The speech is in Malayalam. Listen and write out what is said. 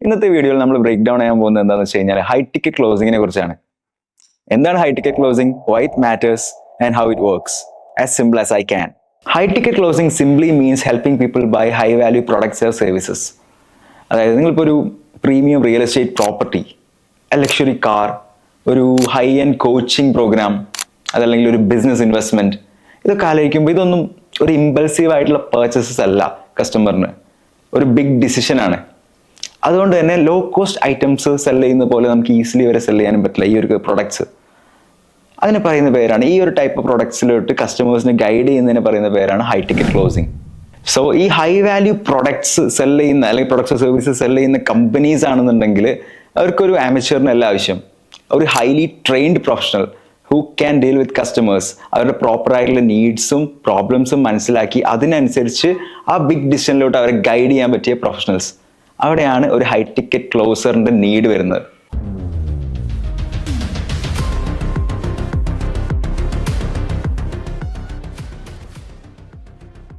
ഇന്നത്തെ വീഡിയോയിൽ നമ്മൾ ബ്രേക്ക് ഡൗൺ ചെയ്യാൻ പോകുന്നത് എന്താണെന്ന് വെച്ച് കഴിഞ്ഞാൽ ഹൈ ടിക്കറ്റ് ക്ലോസിങ്ങിനെ കുറിച്ചാണ്. എന്താണ് high ticket closing, why it matters and how it works as simple as I can. High ticket closing simply means helping people by high value products or services. അതായത് നിങ്ങളിപ്പോൾ ഒരു premium real estate property, luxury car, ഒരു ഹൈ എൻഡ് കോച്ചിങ് പ്രോഗ്രാം, അതല്ലെങ്കിൽ ഒരു ബിസിനസ് ഇൻവെസ്റ്റ്മെന്റ്, ഇതൊക്കെ ആലോചിക്കുമ്പോൾ ഇതൊന്നും ഒരു ഇമ്പൾസീവ് ആയിട്ടുള്ള പർച്ചേസസ് അല്ല. കസ്റ്റമറിന് ഒരു ബിഗ് ഡിസിഷൻ ആണ്. അതുകൊണ്ട് തന്നെ ലോ കോസ്റ്റ് ഐറ്റംസ് സെൽ ചെയ്യുന്ന പോലെ നമുക്ക് ഈസിലി വരെ സെൽ ചെയ്യാനും പറ്റില്ല ഈ ഒരു പ്രൊഡക്ട്സ്. അതിന് പറയുന്ന പേരാണ്, ഈ ഒരു ടൈപ്പ് ഓഫ് പ്രൊഡക്ട്സിലോട്ട് കസ്റ്റമേഴ്സിനെ ഗൈഡ് ചെയ്യുന്നതിന് പറയുന്ന പേരാണ് ഹൈ ടിക്കറ്റ് ക്ലോസിംഗ്. സോ ഈ ഹൈ വാല്യൂ പ്രൊഡക്ട്സ് സെൽ ചെയ്യുന്ന അല്ലെങ്കിൽ പ്രൊഡക്ട്സ് സർവീസസ് സെൽ ചെയ്യുന്ന കമ്പനീസ് ആണെന്നുണ്ടെങ്കിൽ അവർക്കൊരു ആമച്വറിനല്ല ആവശ്യം, ഒരു highly trained professional who can deal with customers. അവരുടെ പ്രോപ്പർ ആയിട്ടുള്ള നീഡ്സും പ്രോബ്ലംസും മനസ്സിലാക്കി അതിനനുസരിച്ച് ആ ബിഗ് ഡിസിഷനിലോട്ട് അവരെ ഗൈഡ് ചെയ്യാൻ പറ്റിയ പ്രൊഫഷണൽസ്. അവിടെയാണ് ഒരു ഹൈ ടിക്കറ്റ് ക്ലോസറിന്റെ നീഡ് വരുന്നത്.